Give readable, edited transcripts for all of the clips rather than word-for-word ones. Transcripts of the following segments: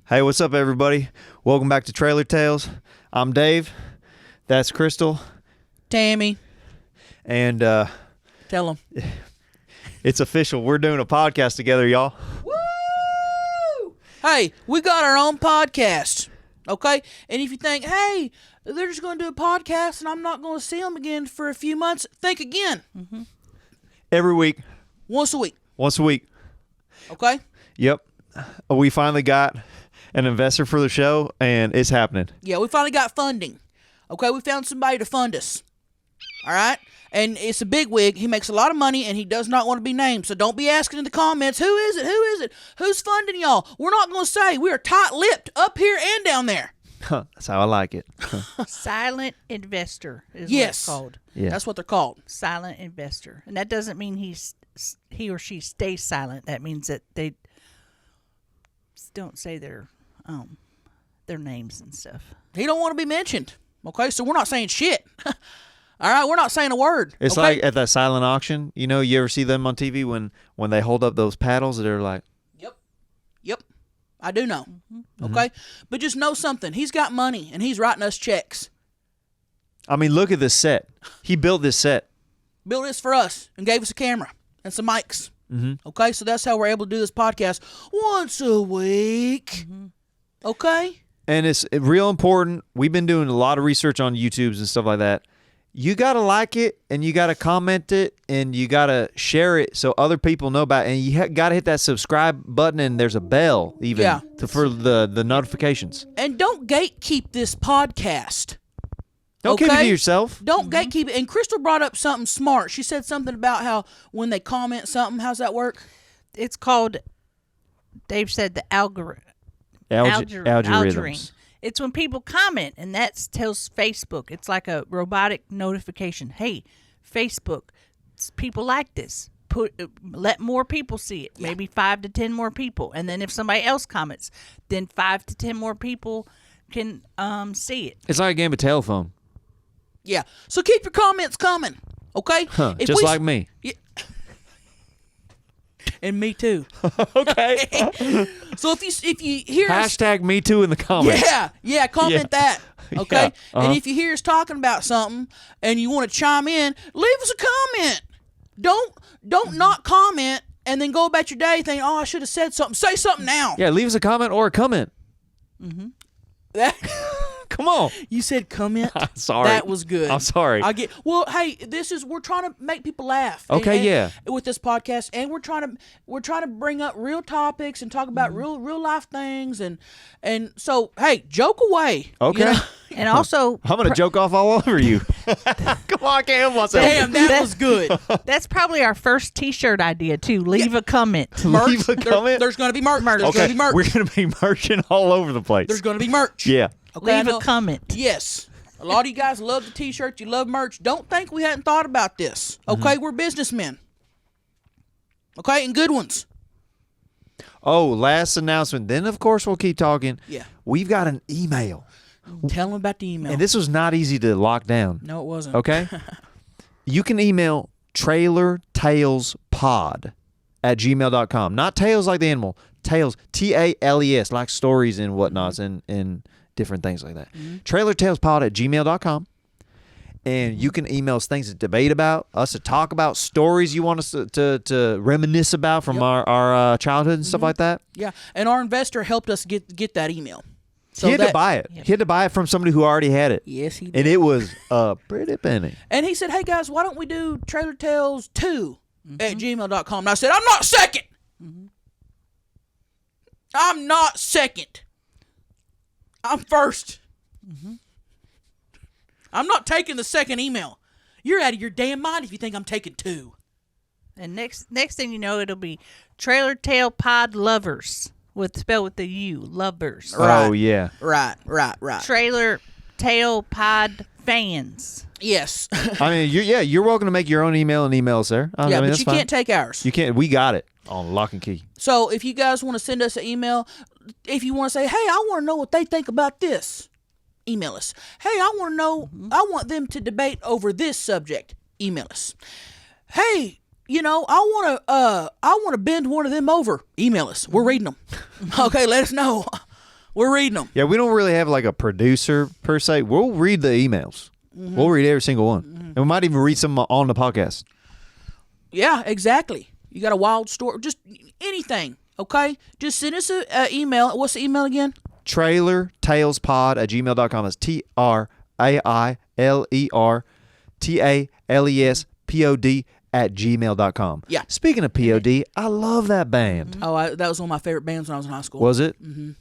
Hey, what's up, everybody? Welcome back to Trailer Tales. I'm Dave. That's Crystal. Tammy. And tell them. It's official. We're doing a podcast together, y'all. Woo! Hey, we got our own podcast, okay? And if you think, hey, they're just going to do a podcast and I'm not going to see them again for a few months, think again. Mm-hmm. Every week. Once a week. Once a week. Okay? Yep. We finally got an investor for the show, and it's happening. Yeah, we finally got funding. Okay, we found somebody to fund us. All right? And it's a bigwig. He makes a lot of money, and he does not want to be named. So don't be asking in the comments, who is it? Who is it? Who's funding y'all? We're not going to say. We are tight-lipped up here and down there. That's how I like it. Silent investor is yes. what it's called. Yeah. That's what they're called. Silent investor. And that doesn't mean he or she stays silent. That means that they don't say their names and stuff. He don't want to be mentioned. Okay, so we're not saying shit. All right, we're not saying a word. It's okay? like at that silent auction. You know, you ever see them on TV when they hold up those paddles? They're like, Yep. I do know. Mm-hmm. Okay, but just know something. He's got money, and he's writing us checks. I mean, look at this set. He built this set. Built this for us and gave us a camera and some mics. Mm-hmm. Okay, so that's how we're able to do this podcast once a week. Mm-hmm. Okay? And it's real important. We've been doing a lot of research on YouTubes and stuff like that. You got to like it, and you got to comment it, and you got to share it so other people know about it. And you got to hit that subscribe button, and there's a bell even for the notifications. And don't gatekeep this podcast. Don't keep it to yourself. Don't gatekeep it. And Crystal brought up something smart. She said something about how when they comment something, how's that work? It's called, Dave said, the algorithm. Algorithms. It's when people comment, and that tells Facebook. It's like a robotic notification. Hey, Facebook, people like this. Let more people see it. Yeah. Maybe 5 to 10 more people. And then if somebody else comments, then 5 to 10 more people can see it. It's like a game of telephone. Yeah. So keep your comments coming, okay? Just like me. Yeah. And me too. Okay. So if you hear hashtag me too in the comments. Yeah, comment that. Okay. Yeah. And if you hear us talking about something and you want to chime in, leave us a comment. Don't not comment and then go about your day thinking, oh, I should have said something. Say something now. Yeah, leave us a comment or a comment. Mm-hmm. Come on. You said comment? I'm sorry. That was good. I'm sorry. Well, hey, we're trying to make people laugh. Okay, with this podcast, and we're trying to bring up real topics and talk about real life things, and so hey, joke away. Okay. You know? And also, I'm gonna joke off all over you. Come on, I can't help myself. Damn, that was good. That's probably our first T-shirt idea too. Leave a comment. Merch. Leave a comment. There's gonna be merch. There's gonna be merch. We're gonna be merching all over the place. There's gonna be merch. Yeah. Okay, Leave a comment. Yes. A lot of you guys love the T-shirts. You love merch. Don't think we hadn't thought about this. Okay, we're businessmen. Okay, and good ones. Oh, last announcement. Then, of course, we'll keep talking. Yeah. We've got an email. Tell them about the email. And this was not easy to lock down. No, it wasn't. Okay? You can email trailertalespod@gmail.com. Not tails like the animal. Tales, Tales, like stories and whatnots and different things like that. Trailertalespod@gmail.com. And you can email us things to debate about, us to talk about, stories you want us to reminisce about from our childhood and stuff like that. Yeah, and our investor helped us get that email. So he had to buy it. Yep. He had to buy it from somebody who already had it. Yes, he did. And it was a pretty penny. And he said, hey, guys, why don't we do Trailer Tales 2 at gmail.com? And I said, I'm not second. I'm not second. I'm first. I'm not taking the second email. You're out of your damn mind if you think I'm taking 2. And next thing you know, it'll be Trailer Tail Pod Lovers spelled with the U, lovers. Right. Oh yeah. Right. Trailer Tail Pod Fans. Yes. I mean, you're welcome to make your own email and email us there. I mean, but that's you fine. can't take ours. You can't. We got it on lock and key. So if you guys want to send us an email, if you want to say, hey, I want to know what they think about this, email us. Hey, I want to know, I want them to debate over this subject, email us. Hey, I want to bend one of them over, email us. We're reading them. Okay, let us know. We're reading them. Yeah, we don't really have like a producer per se. We'll read the emails. We'll read every single one. And we might even read some on the podcast. Yeah, exactly. You got a wild story, just anything, okay? Just send us an email. What's the email again? TrailerTalesPod@gmail.com. That's TrailerTalespod@gmail.com. Yeah. Speaking of POD, I love that band. Oh, that was one of my favorite bands when I was in high school. Was it? Mm-hmm.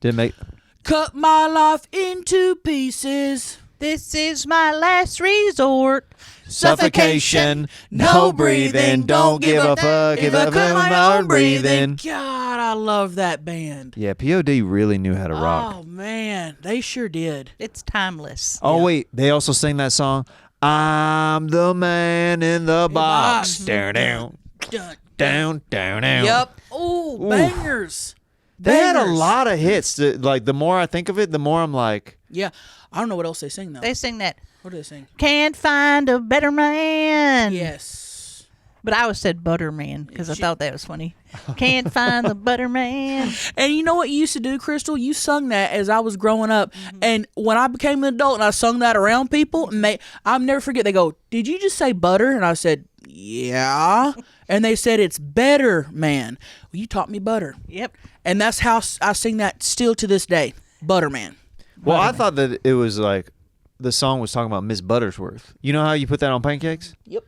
Did it make... Cut my life into pieces. This is my last resort. Suffocation, no breathing, don't give a fuck if I cut my own breathing. God, I love that band. Yeah, POD really knew how to rock. Oh, man. They sure did. It's timeless. Oh, wait. They also sing that song, I'm the man in the box. Down, down, Dun. down, down, down. Yep. Ooh, bangers. They had a Bangers. lot of hits. Like, the more I think of it, the more I'm like... Yeah. I don't know what else they sing, though. They sing that. What do they sing? Can't find a better man. Yes. But I always said Butterman because I thought that was funny. Can't find the Butterman. And you know what you used to do, Crystal? You sung that as I was growing up. And when I became an adult and I sung that around people, and I'll never forget, they go, did you just say butter? And I said, yeah. And they said, it's better, man. Well, you taught me butter. Yep. And that's how I sing that still to this day. Butterman. Well, I thought that it was like... The song was talking about Miss Buttersworth. You know how you put that on pancakes? Yep.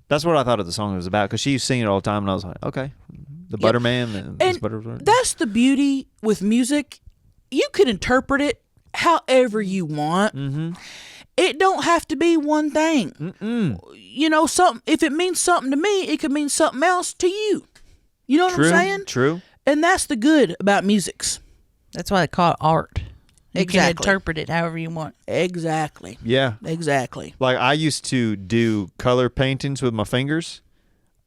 That's what I thought the song was about because she used to sing it all the time, and I was like, okay, the Butterman and Miss Buttersworth. That's the beauty with music. You can interpret it however you want. Mm-hmm. It don't have to be one thing. Mm-mm. You know, if it means something to me, it could mean something else to you. You know what I'm saying? True. And that's the good about musics. That's why they call it art. You Exactly. can interpret it however you want. Exactly. Yeah. Exactly. Like I used to do color paintings with my fingers.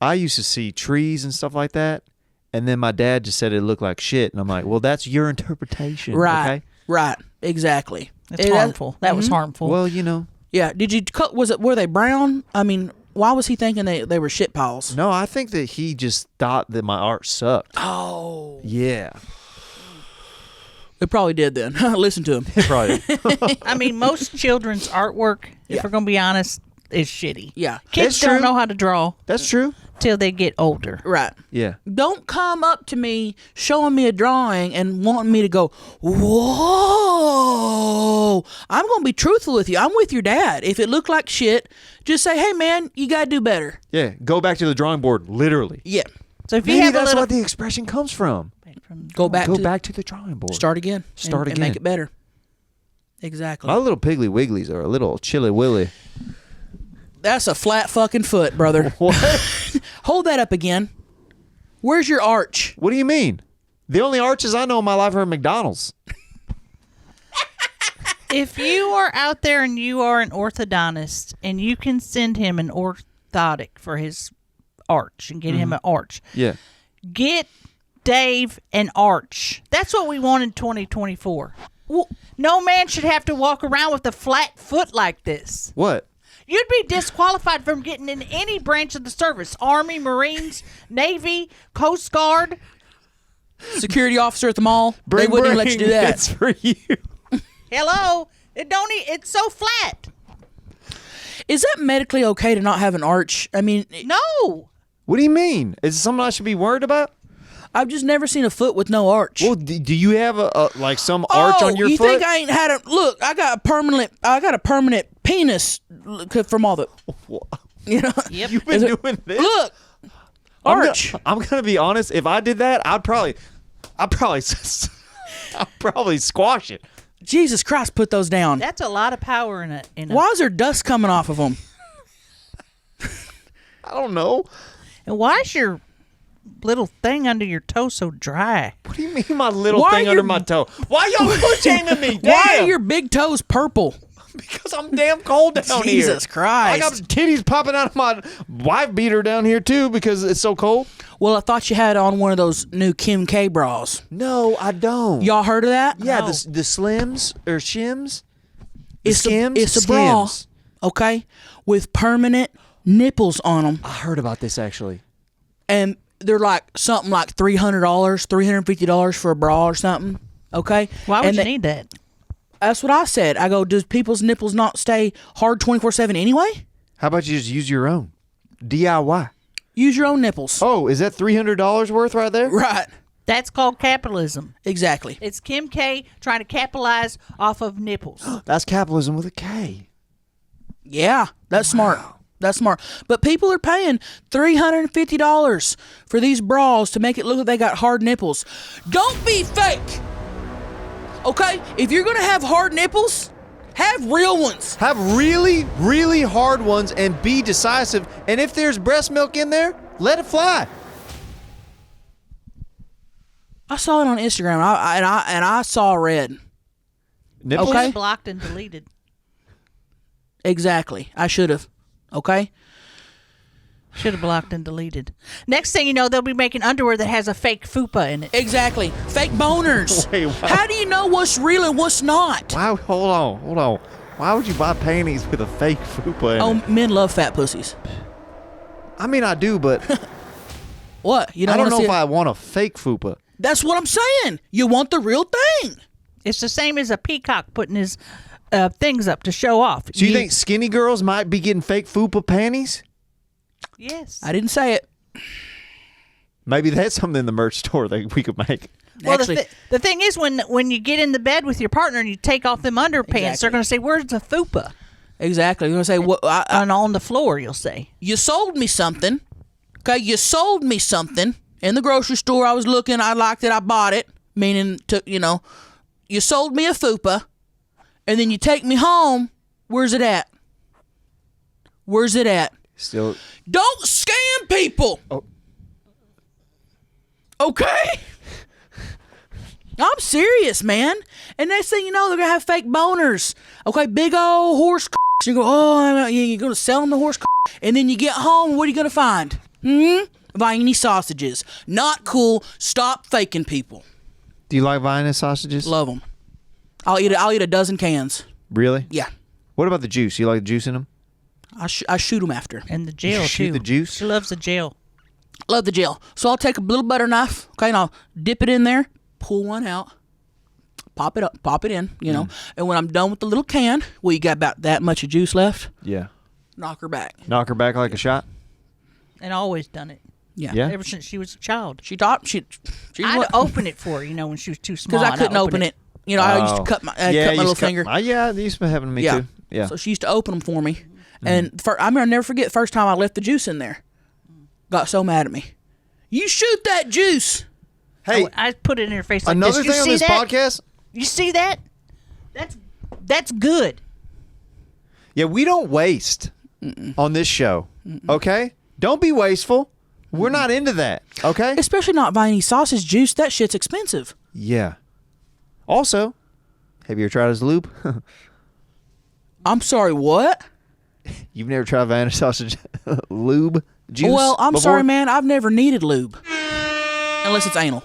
I used to see trees and stuff like that. And then my dad just said it looked like shit. And I'm like, well, that's your interpretation. Right. Okay? Right. Exactly. It's harmful. That was harmful. Well, you know. Yeah. Did you cut? Were they brown? I mean, why was he thinking they were shit piles? No, I think that he just thought that my art sucked. Oh. Yeah. It probably did then. Listen to him. Probably. I mean, most children's artwork, if we're going to be honest, is shitty. Yeah. Kids That's don't true. know how to draw That's true. till they get older. Right. Yeah. Don't come up to me showing me a drawing and wanting me to go, whoa. I'm going to be truthful with you. I'm with your dad. If it looked like shit, just say, hey, man, you got to do better. Yeah. Go back to the drawing board, literally. Yeah. So if you Maybe have a that's little... what the expression comes from. Go back Go to back to the drawing board. start again. Start and again. make it better. Exactly. My little Piggly Wigglies are a little chilly willy. That's a flat fucking foot, brother. What? Hold that up again. Where's your arch? What do you mean? The only arches I know in my life are at McDonald's. If you are out there and you are an orthodontist and you can send him an orthotic for his arch and get him an arch, Yeah. get Dave an arch. That's what we want in 2024. Well, no man should have to walk around with a flat foot like this. What? You'd be disqualified from getting in any branch of the service. Army, Marines, Navy, Coast Guard. Security officer at the mall. They wouldn't even let you do that. It's for you. Hello? It's so flat. Is that medically okay to not have an arch? I mean, No. What do you mean? Is it something I should be worried about? I've just never seen a foot with no arch. Well, do you have like some arch on your you foot? think I ain't had a look? I got a permanent penis from all the. You know. Yep. You've been doing this. Look, arch. I'm gonna be honest. If I did that, I'd probably squash it. Jesus Christ, put those down. That's a lot of power in it. Why is there dust coming off of them? I don't know. And why is your little thing under your toe so dry? What do you mean, my little Why thing are under your- my toe? Why y'all push shaming me? Damn. Why are your big toes purple? Because I'm damn cold down here. Jesus Christ. I got titties popping out of my wife beater down here too because it's so cold. Well, I thought you had on one of those new Kim K bras. No, I don't. Y'all heard of that? Yeah, No. the slims or shims. The It's skims. it's a bra, Skims. okay, with permanent nipples on them, I heard about this actually. and they're like something like $300, $350 for a bra or something. Okay? Why would And you need that? That's what I said. I go, does people's nipples not stay hard 24/7 anyway? How about you just use your own? DIY. Use your own nipples. Oh, is that $300 worth right there? Right. That's called capitalism. Exactly. It's Kim K trying to capitalize off of nipples. That's capitalism with a K. Yeah, that's smart. That's smart. But people are paying $350 for these bras to make it look like they got hard nipples. Don't be fake. Okay? If you're going to have hard nipples, have real ones. Have really, really hard ones and be decisive. And if there's breast milk in there, let it fly. I saw it on Instagram, and I saw red. Nipples? Okay. Blocked and deleted. Exactly. I should have. Okay? Should have blocked and deleted. Next thing you know, they'll be making underwear that has a fake fupa in it. Exactly. Fake boners. Wait, wow. How do you know what's real and what's not? Wow, hold on. Why would you buy panties with a fake fupa in it? Oh, men love fat pussies. I mean, I do, but What? You I don't wanna know see if it? I want a fake fupa. That's what I'm saying. You want the real thing. It's the same as a peacock putting his things up to show off. So you think skinny girls might be getting fake fupa panties? Yes. I didn't say it. Maybe that's something in the merch store that we could make. Well, Actually, the thing is, when you get in the bed with your partner and you take off them underpants, Exactly. they're going to say, "Where's the fupa?" exactly. You're going to say, well, And on the floor, you'll say. you sold me something. Okay, you sold me something in the grocery store. I was looking. I liked it. I bought it. Meaning, you sold me a fupa, and then you take me home. Where's it at? Where's it at? Still, Don't scam people. Oh. Okay? I'm serious, man. And next thing you know, they're going to have fake boners. Okay, big old horse You go, oh, you're going to sell them the horse and then you get home, what are you going to find? Viney sausages. Not cool. Stop faking people. do you like Vienna sausages? Love them. I'll eat a dozen cans. Really? Yeah. What about the juice? You like the juice in them? I shoot them after. And the gel, You shoot too. the juice? She loves the gel. Love the gel. So I'll take a little butter knife, okay, and I'll dip it in there, pull one out, pop it in, and when I'm done with the little can, well, you got about that much of juice left, Yeah. knock her back. Knock her back like a shot? And always done it. Yeah. Yeah. Ever since she was a child. She taught, I'd open it for her, when she was too small. because I couldn't open it. I used to cut my little finger. Yeah, they used to happen to me Yeah. too. Yeah. So she used to open them for me. And I'll never forget the first time I left the juice in there. Got so mad at me. You shoot that juice. Hey, I put it in her face like another this. You thing on see this that? podcast. You see that? That's good. Yeah, we don't waste on this show. Okay? Don't be wasteful. We're not into that. Okay? Especially not Viney sausage juice. That shit's expensive. Yeah. Also, have you ever tried his lube? I'm sorry, what? You've never tried Vienna sausage lube juice? Well, I'm before? sorry, man. I've never needed lube. Unless it's anal.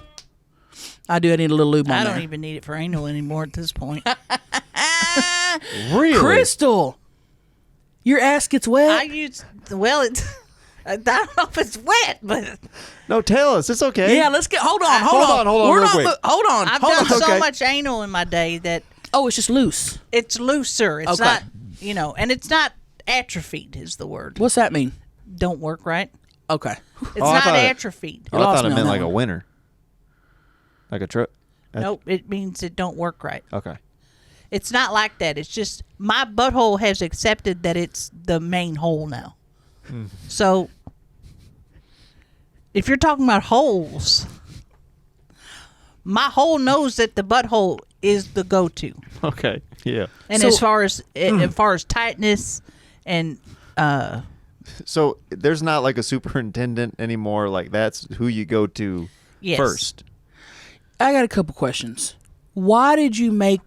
I need a little lube on I there. don't even need it for anal anymore at this point. Really? Crystal, your ass gets wet. it's I don't know if it's wet, but No, tell us. It's okay. Yeah, let's get. Hold on. Hold on We're real not quick. hold on. I've hold done on. so Okay. much anal in my day that Oh, it's just loose. it's looser. It's Okay. not, and it's not atrophied is the word. What's that mean? Don't work right. Okay. It's I not thought it- atrophied. Oh, I lost thought it me on meant that like a one. winner. Like a truck. Nope, it means it don't work right. Okay. It's not like that. It's just my butthole has accepted that it's the main hole now. So if you're talking about holes, my hole knows that the butthole is the go-to. Okay. Yeah. And So- as far as tightness and So there's not like a superintendent anymore. Like that's who you go to yes. first. I got a couple questions. Why did you make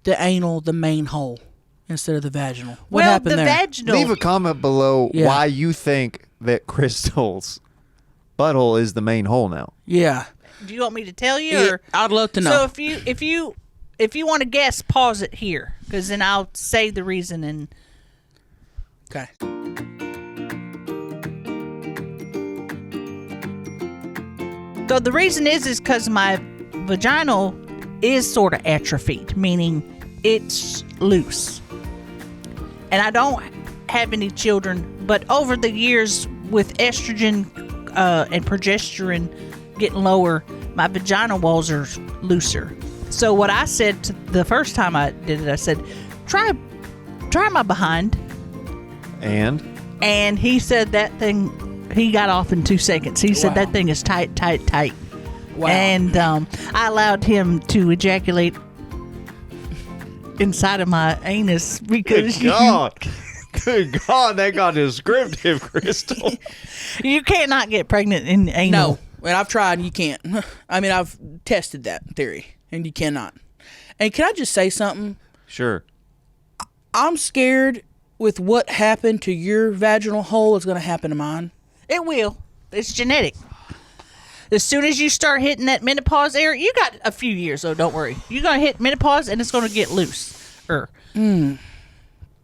the anal the main hole instead of the vaginal? What well, happened the there? vaginal. Leave a comment below Yeah. why you think that Crystal's butthole is the main hole now. Yeah. Do you want me to tell you? Yeah, Or I'd love to know. so if you want to guess, pause it here because then I'll say the reason and. Okay. So the reason is because my vaginal is sort of atrophied, meaning it's loose. And I don't have any children, but over the years with estrogen and progesterone getting lower, my vagina walls are looser. So what I said the first time I did it, I said, try my behind. And he said that thing, he got off in 2 seconds. He said that thing is tight. Wow. And I allowed him to ejaculate inside of my anus because Good God, that got descriptive, Crystal. You cannot get pregnant in anal. No, and I've tried and you can't. I mean, I've tested that theory and you cannot. And can I just say something? Sure. I'm scared with what happened to your vaginal hole is going to happen to mine. It will. It's genetic. As soon as you start hitting that menopause area, you got a few years, so don't worry. You're going to hit menopause and it's going to get looser.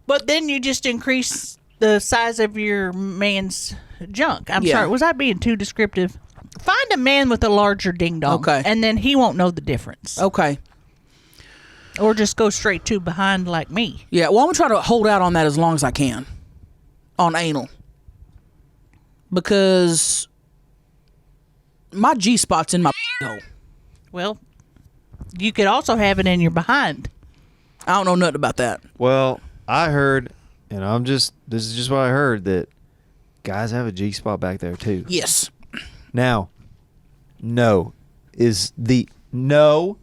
But then you just increase the size of your man's junk. I'm sorry, was I being too descriptive? Find a man with a larger ding dong. Okay. And then he won't know the difference. Okay. Or just go straight to behind like me. Yeah, well, I'm going to try to hold out on that as long as I can. On anal. Because my G-spot's in my hole. Well, you could also have it in your behind. I don't know nothing about that. Well, I heard, and this is just what I heard, that guys have a G-spot back there too. Yes. Now, no is my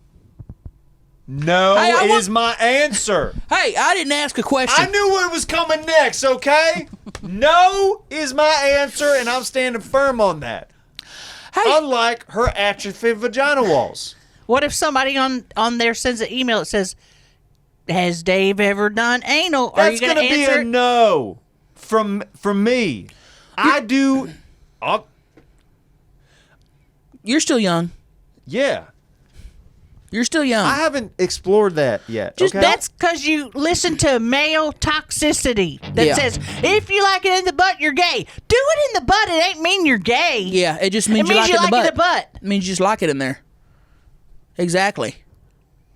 answer. Hey, I didn't ask a question. I knew what was coming next, okay? No is my answer, and I'm standing firm on that. Hey. Unlike her atrophied vagina walls. What if somebody on there sends an email that says, has Dave ever done anal? Are you going to answer? That's going to be a no from me. You're still young. Yeah. You're still young. I haven't explored that yet. Just okay? that's because you listen to male toxicity that says, if you like it in the butt, you're gay. Do it in the butt. It ain't mean you're gay. Yeah, it just means, you like it in the butt. It means you just like it in there. Exactly.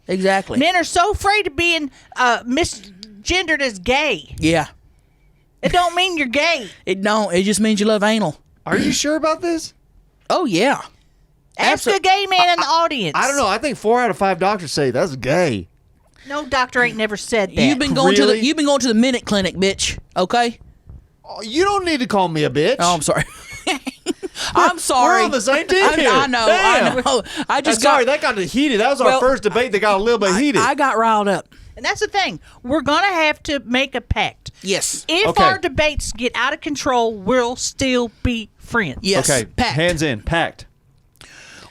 Men are so afraid of being misgendered as gay. Yeah. It don't mean you're gay. It don't. It just means you love anal. Are you sure about this? Oh, yeah. Ask a gay man in the audience. I don't know. I think 4 out of 5 doctors say that's gay. No doctor ain't never said that. You've been going to the minute clinic, bitch. Okay? Oh, you don't need to call me a bitch. Oh, I'm sorry. I'm sorry. We're on the same team here. I know. I just sorry, that got heated. That was our first debate that got a little bit heated. I got riled up. And that's the thing. We're going to have to make a pact. Yes. If our debates get out of control, we'll still be friends. Yes. Okay. Pact. Hands in. Pact.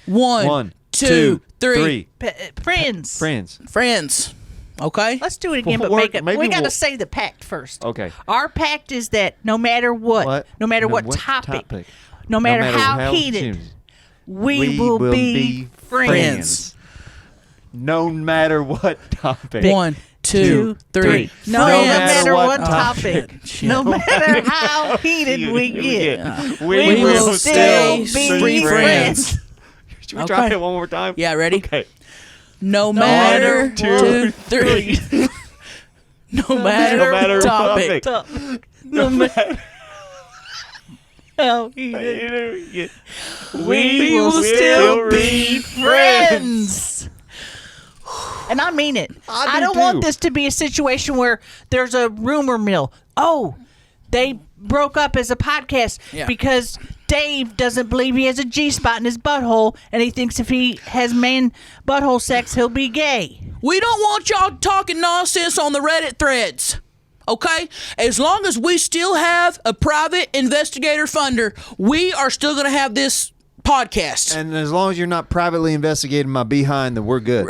1, 2, 3. Friends. Okay? Let's do it again, but we got to say the pact first. Okay. Our pact is that no matter what no matter what topic, no matter how heated, we will be friends. No matter what topic. 1, 2, 3. No matter what topic. No matter how heated we get, we will still be friends. Should we try it one more time? Yeah, ready? Okay. No matter 2, 3. No matter topic. No matter how heated we get, we will still be friends. And I mean it. I don't want this to be a situation where there's a rumor mill. Oh, they broke up as a podcast because Dave doesn't believe he has a G-spot in his butthole, and he thinks if he has man butthole sex, he'll be gay. We don't want y'all talking nonsense on the Reddit threads. Okay? As long as we still have a private investigator funder, we are still going to have this podcast. And as long as you're not privately investigating my behind, then we're good.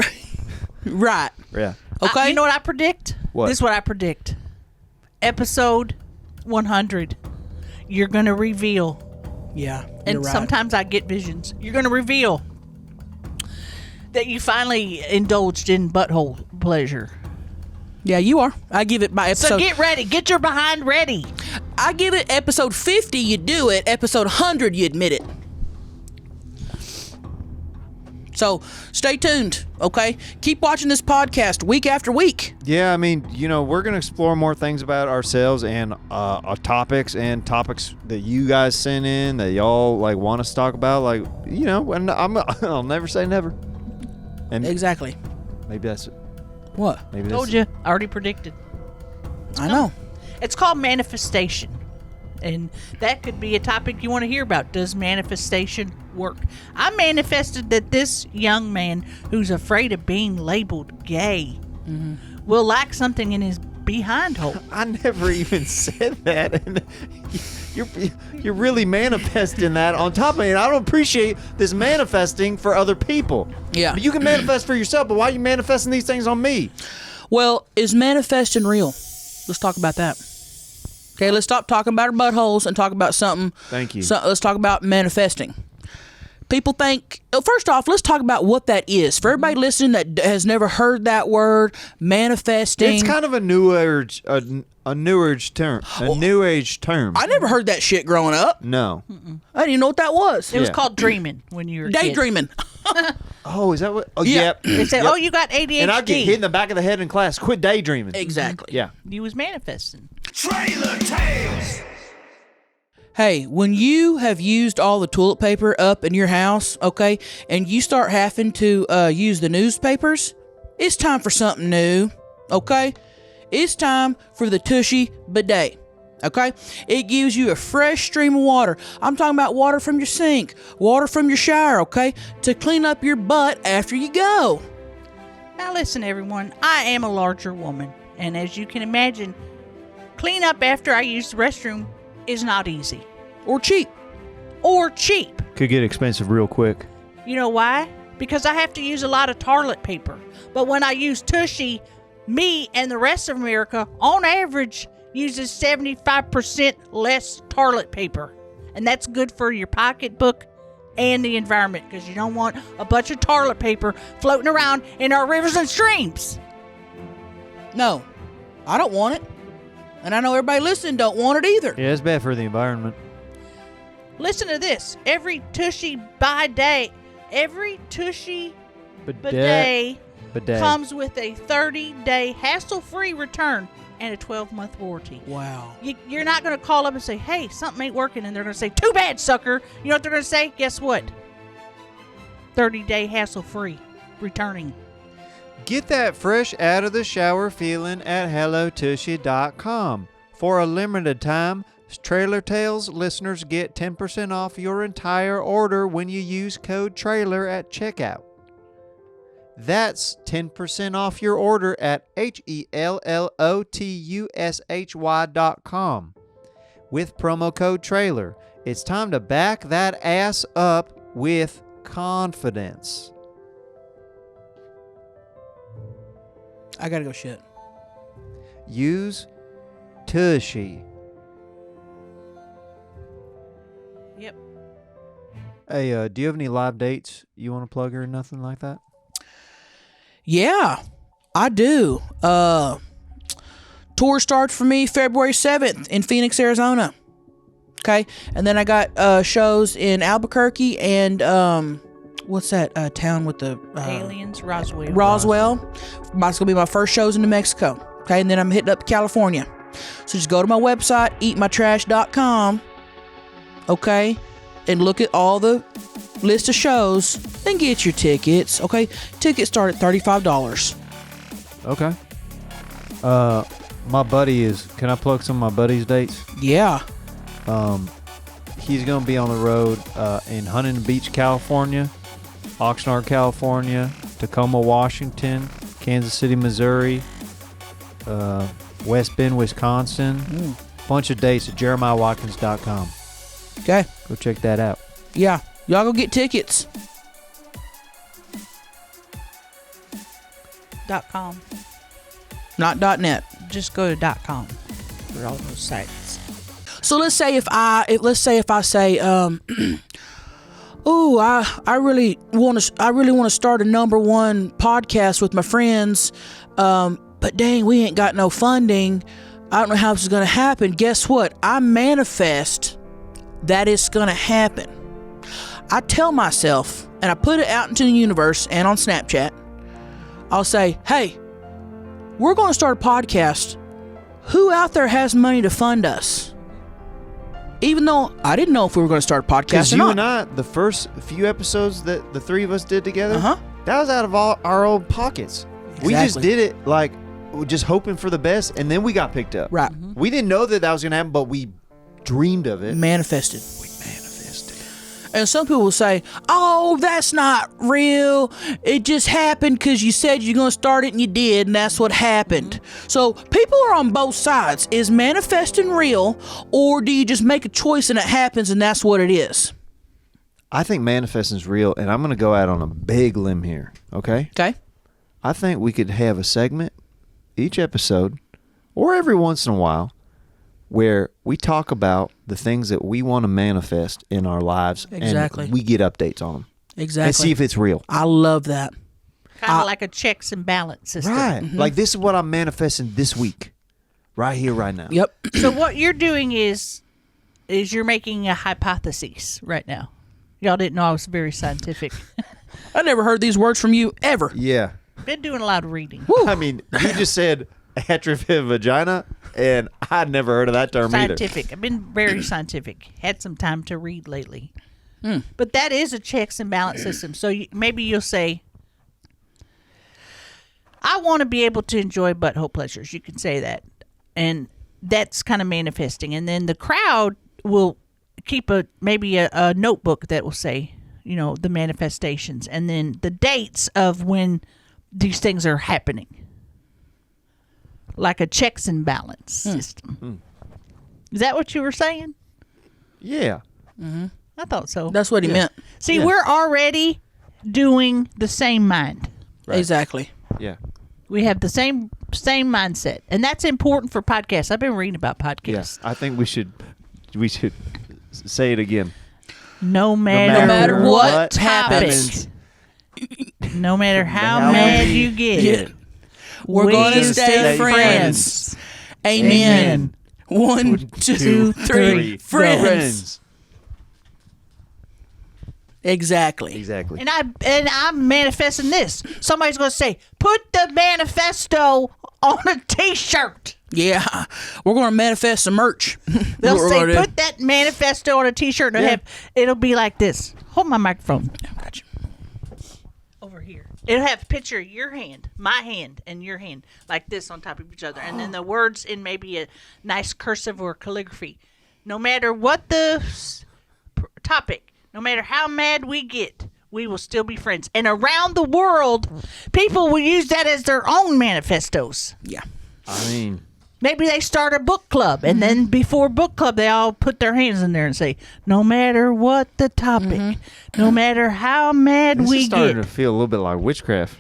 Right. Yeah. Okay? You know what I predict? What? This is what I predict. Episode 100. You're going to reveal. Yeah. And sometimes I get visions. You're going to reveal that you finally indulged in butthole pleasure. Yeah, you are. I give it by episode. So get ready. Get your behind ready. I give it episode 50, you do it. Episode 100, you admit it. So stay tuned, okay? Keep watching this podcast week after week. Yeah, I mean, we're going to explore more things about ourselves and our topics that you guys send in that y'all like want us to talk about. Like, and I'll never say never. And Exactly. maybe that's it. What? Maybe Told that's you. Already predicted. I know. It's called manifestation. And that could be a topic you want to hear about. Does manifestation work? I manifested that this young man who's afraid of being labeled gay will lack something in his behind hole. I never even said that. And you're really manifesting that on top of it. I don't appreciate this manifesting for other people. Yeah. But you can manifest for yourself, but why are you manifesting these things on me? Well, is manifesting real? Let's talk about that. Okay, let's stop talking about our buttholes and talk about something. Thank you. So let's talk about manifesting. People think, first off, let's talk about what that is. For everybody listening that has never heard that word, manifesting. It's kind of a new age term. A new age term. I never heard that shit growing up. No. I didn't even know what that was. It was Yeah. called dreaming when you were a kid. Daydreaming. Oh, is that what? Oh, Yeah. yep. They say, Yep. oh, you got ADHD. And I get hit in the back of the head in class. Quit daydreaming. Exactly. Yeah. You was manifesting. Trailer Tales. Hey, when you have used all the toilet paper up in your house, okay, and you start having to use the newspapers, it's time for something new, okay? It's time for the Tushy bidet, okay? It gives you a fresh stream of water. I'm talking about water from your sink, water from your shower, okay, to clean up your butt after you go. Now listen, everyone. I am a larger woman. And as you can imagine, clean up after I use the restroom is not easy. Or cheap. Or cheap. Could get expensive real quick. You know why? Because I have to use a lot of toilet paper. But when I use Tushy, me and the rest of America, on average, uses 75% less toilet paper. And that's good for your pocketbook and the environment, because you don't want a bunch of toilet paper floating around in our rivers and streams. No, I don't want it. And I know everybody listening don't want it either. Yeah, it's bad for the environment. Listen to this. Every Tushy bidet Bidet. comes with a 30-day hassle-free return and a 12-month warranty. Wow. You're not going to call up and say, hey, something ain't working, and they're going to say, too bad, sucker. You know what they're going to say? Guess what? 30-day hassle-free returning. Get that fresh out of the shower feeling at HelloTushy.com. For a limited time, Trailer Tales listeners get 10% off your entire order when you use code TRAILER at checkout. That's 10% off your order at HelloTushy.com with promo code TRAILER. It's time to back that ass up with confidence. I gotta go shit. Use Tushy. Yep. Hey, do you have any live dates you want to plug or nothing like that? Yeah, I do. Tour starts for me February 7th in Phoenix, Arizona. Okay. And then I got shows in Albuquerque and what's that town with the Aliens, Roswell. Roswell. That's going to be my first shows in New Mexico. Okay. And then I'm hitting up California. So just go to my website, eatmytrash.com. Okay. And look at all the list of shows and get your tickets. Okay. Tickets start at $35. Okay. My buddy is. Can I plug some of my buddy's dates? Yeah. He's gonna be on the road in Huntington Beach, California, Oxnard, California, Tacoma, Washington, Kansas City, Missouri, West Bend, Wisconsin. Bunch of dates at JeremiahWatkins.com. Okay. Go check that out. Yeah. Y'all go get tickets. .com. Not .net. Just go to .com for all those sites. So let's say if I say, ooh, I really want to start a #1 podcast with my friends, but dang, we ain't got no funding. I don't know how this is gonna happen. Guess what? I manifest that it's gonna happen. I tell myself, and I put it out into the universe and on Snapchat, I'll say, hey, we're going to start a podcast. Who out there has money to fund us? Even though I didn't know if we were going to start a podcast Because or you not. and I, the first few episodes that the three of us did together, Uh-huh. that was out of all our own pockets. We just Exactly. did it like just hoping for the best, and then we got picked up. Right. We didn't know that was going to happen, but we dreamed of it. Manifested. We manifested. And some people will say, oh, that's not real. It just happened because you said you're going to start it and you did, and that's what happened. So people are on both sides. Is manifesting real, or do you just make a choice and it happens and that's what it is? I think manifesting is real, and I'm going to go out on a big limb here, okay? Okay? I think we could have a segment each episode, or every once in a while, where we talk about the things that we want to manifest in our lives, Exactly. and we get updates on them. Exactly. And see if it's real. I love that. Kind of like a checks and balance system. Right. Like, this is what I'm manifesting this week. Right here, right now. Yep. So what you're doing is you're making a hypothesis right now. Y'all didn't know I was very scientific. I never heard these words from you ever. Yeah. Been doing a lot of reading. I mean, you just said atrophy vagina, and I'd never heard of that term Scientific. I've been very scientific. Had some time to read lately. But that is a checks and balance system. So maybe you'll say, I want to be able to enjoy butthole pleasures. You can say that. And that's kind of manifesting. And then the crowd will keep maybe a notebook that will say, you know, the manifestations. And then the dates of when these things are happening. Like a checks and balance system. Is that what you were saying? Yeah. I thought so. That's what he meant. See, Yeah. we're already doing the same mind. Right. Exactly. Yeah. We have the same mindset, and that's important for podcasts. I've been reading about podcasts. Yes. I think we should say it again. No matter, matter what happens, no matter how How mad we you get, get, we're going to stay friends. Amen. 1, 2, 3. Friends. Exactly. Exactly. And I'm manifesting this. Somebody's going to say, "Put the manifesto on a T-shirt." Yeah. We're going to manifest some merch. They'll What we're say, gonna do. "Put that manifesto on a T-shirt," and it'll be like this. Hold my microphone Gotcha. over here. It'll have a picture of your hand, my hand, and your hand like this on top of each other, and then the words in maybe a nice cursive or calligraphy. No matter what the topic, no matter how mad we get, we will still be friends. And around the world, people will use that as their own manifestos. Yeah. I mean, Maybe they start a book club, and then before book club, they all put their hands in there and say, "No matter what the topic, no matter how mad this is we starting get." to feel a little bit like witchcraft.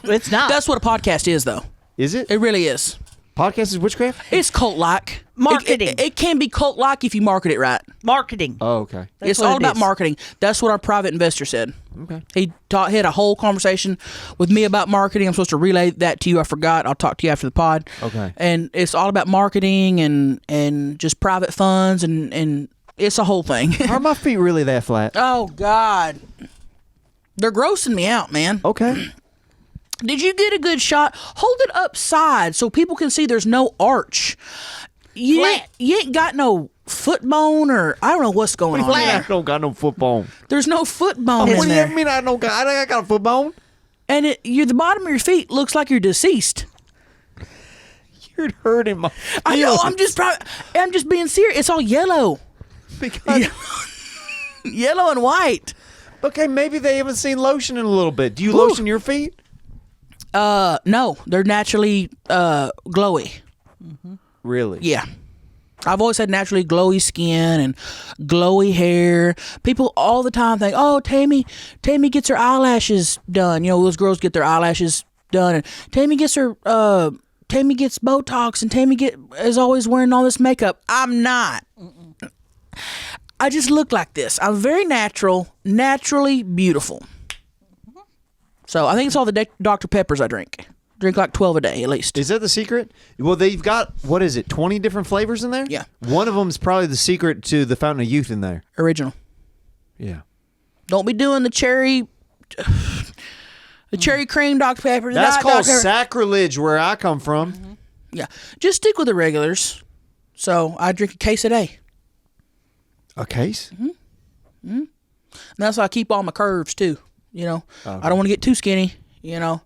It's not. That's what a podcast is, though. Is it? It really is. Podcast is witchcraft? It's cult-like. Marketing. It can be cult-like if you market it right. marketing. Oh, okay. That's It's what all it about is. marketing. That's what our private investor said. Okay. He had a whole conversation with me about marketing. I'm supposed to relay that to you. I forgot. I'll talk to you after the pod. Okay. And it's all about marketing and just private funds and it's a whole thing. Are my feet really that flat? Oh, God. They're grossing me out, man. Okay. Did you get a good shot? Hold it upside so people can see there's no arch. You ain't got no foot bone or I don't know what's going on. I there. don't got no foot bone. There's no foot bone What in do there. you mean I don't got? I got a foot bone. And the bottom of your feet looks like you're deceased. You're hurting my. I know. I'm just being serious. It's all yellow, because. yellow and white. Okay, maybe they haven't seen lotion in a little bit. Do you Whew. lotion your feet? No, they're naturally glowy. Really? Yeah. I've always had naturally glowy skin and glowy hair. People all the time think, "Oh, Tammy gets her eyelashes done." You know, those girls get their eyelashes done, and Tammy gets Botox, and Tammy is always wearing all this makeup. I'm not. I just look like this. I'm very natural, naturally beautiful. So I think it's all the Dr. Peppers I drink. Drink like 12 a day at least. Is that the secret? Well, they've got, what is it, 20 different flavors in there? Yeah. One of them is probably the secret to the Fountain of Youth in there. Original. Yeah. Don't be doing the cherry cream Dr. Pepper. That's Diet called Dr. Pepper. sacrilege where I come from. Yeah. Just stick with the regulars. So I drink a case a day. A case? And that's how I keep all my curves too. You know, I don't want to get too skinny. You know,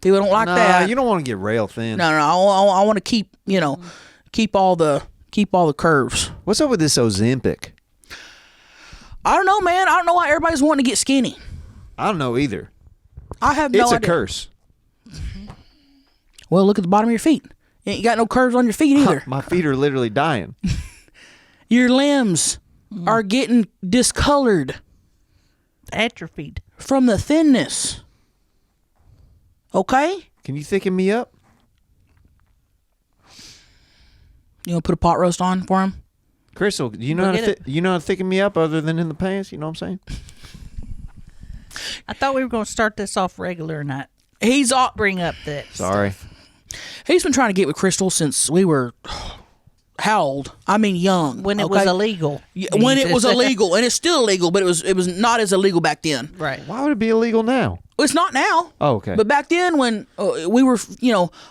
people don't like that. You don't want to get rail thin. No. I want to keep. You know, keep all the curves. What's up with this Ozempic? I don't know, man. I don't know why everybody's wanting to get skinny. I don't know either. I have no It's idea. a curse. Well, look at the bottom of your feet. You ain't got no curves on your feet either. My feet are literally dying. Your limbs are getting discolored Atrophied. from the thinness. Okay? Can you thicken me up? You know, put a pot roast on for him. Crystal, do you know We'll how to thicken me up other than in the pants? You know what I'm saying? I thought we were going to start this off regular and not He's all, bring up that. Sorry. he's been trying to get with Crystal since we were how old? I mean, young. When it was illegal. Yeah, when it was illegal, and it's still illegal, but it was not as illegal back then. Right. Why would it be illegal now? It's not now. Oh, okay. But back then, when we were,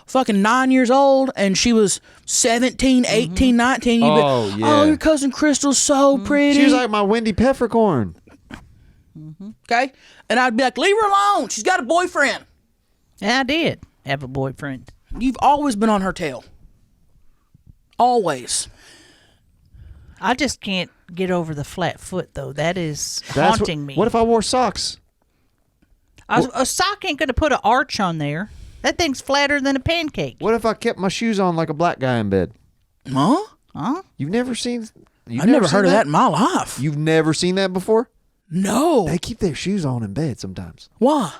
fucking 9 years old, and she was 17, 18, 19, you'd be, Oh, yeah. oh, your cousin Crystal's so pretty. She was like my Wendy Peppercorn. Okay? And I'd be like, leave her alone. She's got a boyfriend. Yeah, I did have a boyfriend. You've always been on her tail. Always. I just can't get over the flat foot, though. That is That's haunting me. What if I wore socks? A sock ain't going to put an arch on there. That thing's flatter than a pancake. What if I kept my shoes on like a black guy in bed? Huh? Huh? You've never seen... I've never heard of that in my life. You've never seen that before? No. They keep their shoes on in bed sometimes. Why?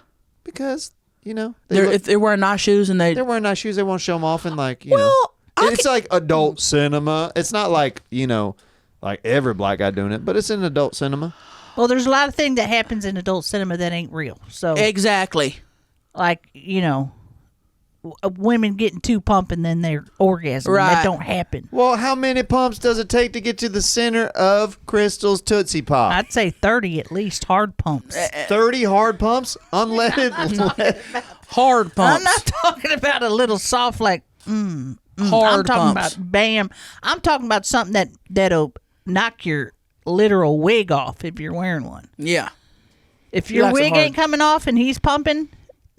Because, If they're wearing nice shoes and they're wearing nice shoes, they want to show them off and Well, it's like adult cinema. It's not like, like every black guy doing it, but it's in adult cinema. Well, there's a lot of things that happens in adult cinema that ain't real. So, Exactly. like, women getting too pumped and then they're orgasming. Right. That don't happen. Well, how many pumps does it take to get to the center of Crystal's Tootsie Pop? I'd say 30 at least hard pumps. 30 hard pumps? Unleaded? Hard pumps. I'm not talking about a little soft like Hard I'm talking pumps. about bam. I'm talking about something that'll knock your literal wig off if you're wearing one. Yeah. If He your likes it wig hard. ain't coming off and he's pumping,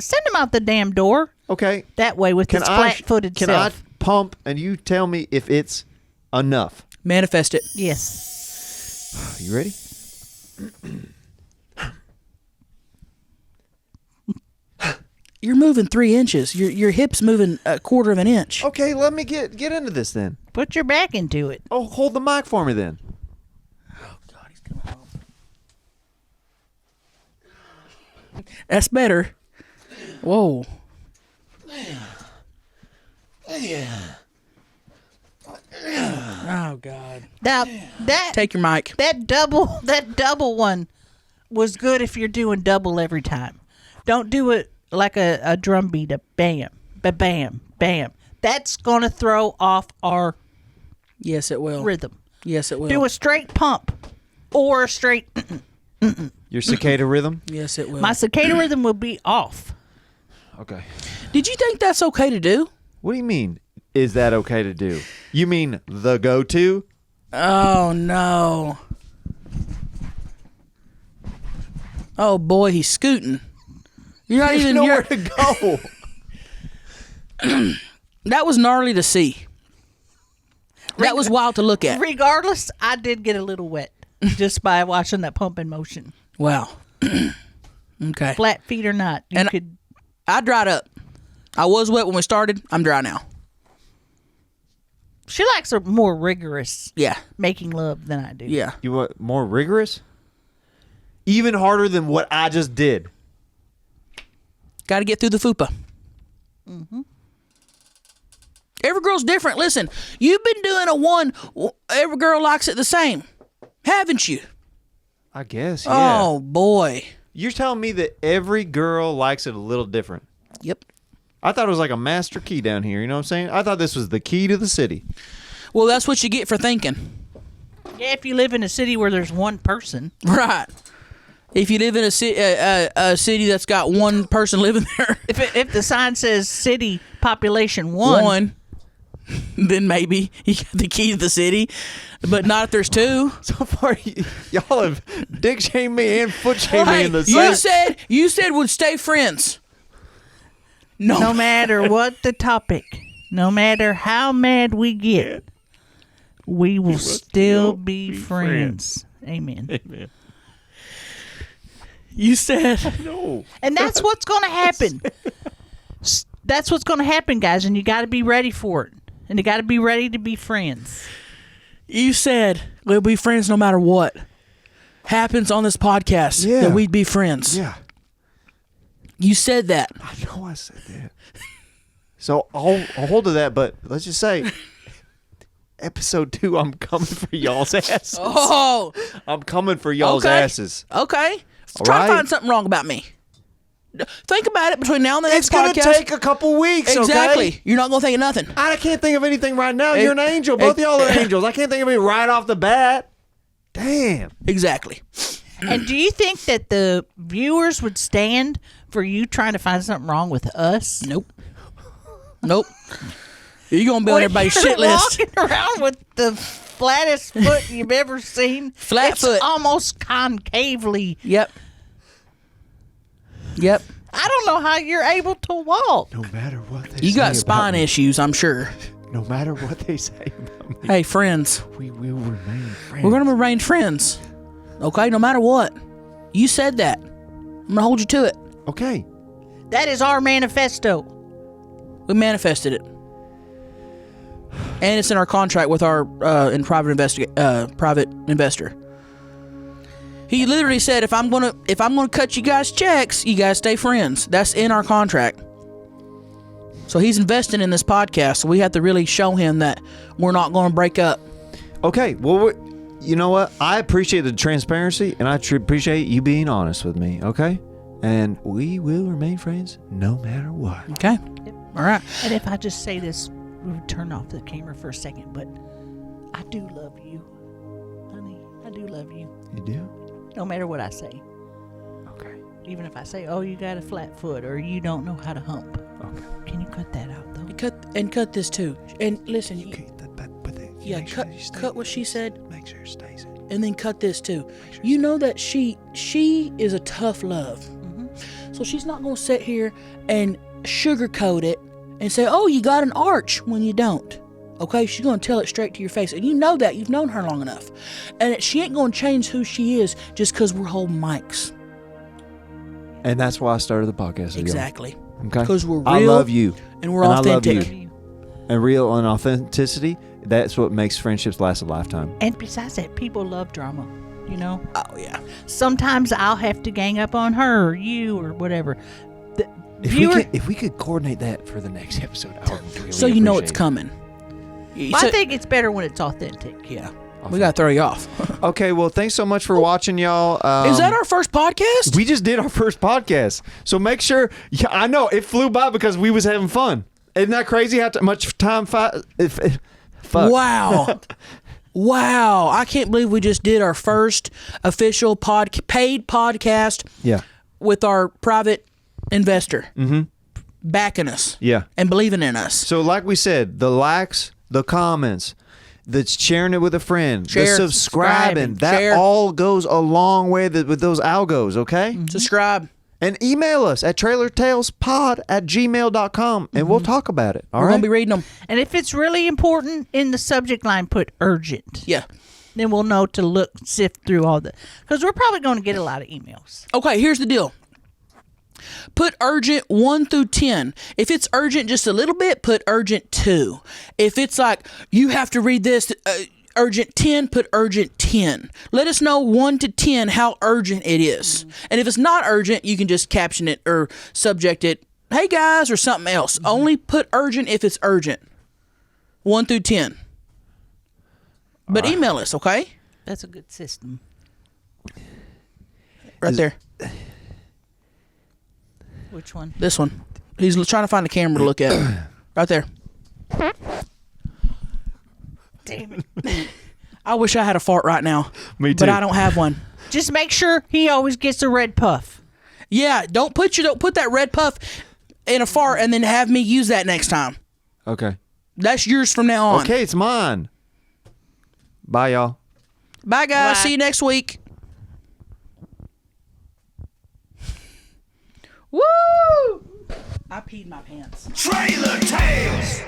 send him out the damn door. Okay. That way with his flat-footed Can self. I pump and you tell me if it's enough? Manifest it. Yes. You ready? You're moving 3 inches. Your hip's moving a quarter of an inch. Okay, let me get into this then. Put your back into it. Oh, hold the mic for me then. God, he's coming home. That's better. Whoa. Oh God. That Take your mic. that double one was good if you're doing double every time. Don't do it like a drum beat, a bam, bam, bam. That's gonna throw off our Yes, it will. rhythm. Yes, it will. Do a straight pump or a straight. Your cicada rhythm? Yes, it will. My cicada rhythm will be off. Okay. Did you think that's okay to do? What do you mean, is that okay to do? You mean the go-to? Oh no. Oh boy, he's scooting. You're not There's even nowhere to go. That was gnarly to see. That was wild to look at. Regardless, I did get a little wet just by watching that pump in motion. Wow. Okay. Flat feet or not, you And could. I dried up. I was wet when we started. I'm dry now. She likes a more rigorous Yeah. making love than I do. Yeah. You want more rigorous? Even harder than what I just did. Got to get through the fupa. Every girl's different. Listen, you've been doing a one. Every girl likes it the same, haven't you? I guess, yeah. Oh boy. You're telling me that every girl likes it a little different. Yep. I thought it was like a master key down here. You know what I'm saying? I thought this was the key to the city. Well, that's what you get for thinking. Yeah, if you live in a city where there's one person. Right. If you live in a city that's got one person living there, If the sign says city population one, then maybe you got the key to the city, but not if there's two. So far, y'all have dick shamed me and foot shamed me in the same. You said would stay friends. no matter what the topic, no matter how mad we get, we will still be friends. Amen. Amen. You said No. And that's what's going to happen. That's what's going to happen, guys, and you got to be ready for it. And you got to be ready to be friends. You said we'll be friends no matter what happens on this podcast. Yeah. That we'd be friends. Yeah. You said that. I know I said that. So I'll hold to that, but let's just say, episode 2, I'm coming for y'all's asses. Oh, I'm coming for y'all's Okay. asses. okay. All Try right. to find something wrong about me. Think about it between now and the It's next gonna podcast. take a couple weeks. Exactly. Okay? You're not gonna think of nothing. I can't think of anything right now. You're an angel. Both of y'all are angels. I can't think of any right off the bat. Damn. Exactly. And do you think that the viewers would stand for you trying to find something wrong with us? Nope. Nope. You're gonna be on everybody's You're shit list. walking around with the flattest foot you've ever seen. Flat it's foot. almost concavely. Yep. Yep. I don't know how you're able to walk. No matter what they You say got about spine me, issues, I'm sure. no matter what they say about me, Hey, friends. we will remain friends. We're gonna remain friends. Okay, no matter what. You said that. I'm gonna hold you to it. Okay. That is our manifesto. We manifested it. And it's in our contract with our private investor. He literally said, if I'm gonna cut you guys checks, you guys stay friends. That's in our contract. So he's investing in this podcast. So we have to really show him that we're not going to break up. Okay. Well, you know what? I appreciate the transparency, and I appreciate you being honest with me. Okay. And we will remain friends no matter what. Okay. All right. And if I just say this, we'll turn off the camera for a second, but I do love you. Honey, I do love you. You do? No matter what I say. Okay. Even if I say, oh, you got a flat foot or you don't know how to hump. Okay. Can you cut that out, though? Cut this too. And listen, Okay. yeah, cut what she said, Make sure it stays in. and then cut this too. You know that she is a tough love. So she's not going to sit here and sugarcoat it and say, oh, you got an arch when you don't. Okay, she's going to tell it straight to your face. And you know that. You've known her long enough. And she ain't going to change who she is just because we're holding mics. And that's why I started the podcast. Exactly. Okay. Because we're real. I love you. And we're And I love authentic. you. And real and authenticity, that's what makes friendships last a lifetime. And besides that, people love drama, you know? Oh, yeah. Sometimes I'll have to gang up on her or you or whatever. The If we could coordinate that for the next episode, I would really So you know it's appreciate it. coming. I think it's better when it's authentic. Yeah. We got to throw you off. Okay, well, thanks so much for watching, y'all. Is that our first podcast? We just did our first podcast, so make sure. Yeah, I know it flew by because we was having fun. Isn't that crazy? How much time? Fuck. Wow. Wow. I can't believe we just did our first official paid podcast Yeah. with our private investor backing us Yeah. and believing in us. So, like we said, the likes, the comments, the sharing it with a friend, Share, the subscribing, that share. all goes a long way with those algos, okay? Subscribe. And email us at trailertalespod@gmail.com and we'll talk about it. All We're right? going to be reading them. And if it's really important, in the subject line, put urgent. Yeah. Then we'll know to sift through all the... Because we're probably going to get a lot of emails. Okay, here's the deal. Put urgent 1 through 10. If it's urgent just a little bit, put urgent 2. If it's like, you have to read this, urgent 10, put urgent 10. Let us know 1 to 10 how urgent it is. And if it's not urgent, you can just caption it or subject it, hey guys, or something else. Only put urgent if it's urgent. 1 through 10. But email us, okay? That's a good system. Right there. Which one? This one. He's trying to find a camera to look at. Right there. Damn it. I wish I had a fart right now. Me But too. I don't have one. Just make sure he always gets a red puff. Yeah, don't put that red puff in a fart and then have me use that next time. Okay. That's yours from now on. Okay, it's mine. Bye, y'all. Bye, guys. Bye. See you next week. Woo! I peed my pants. Trailer Tales.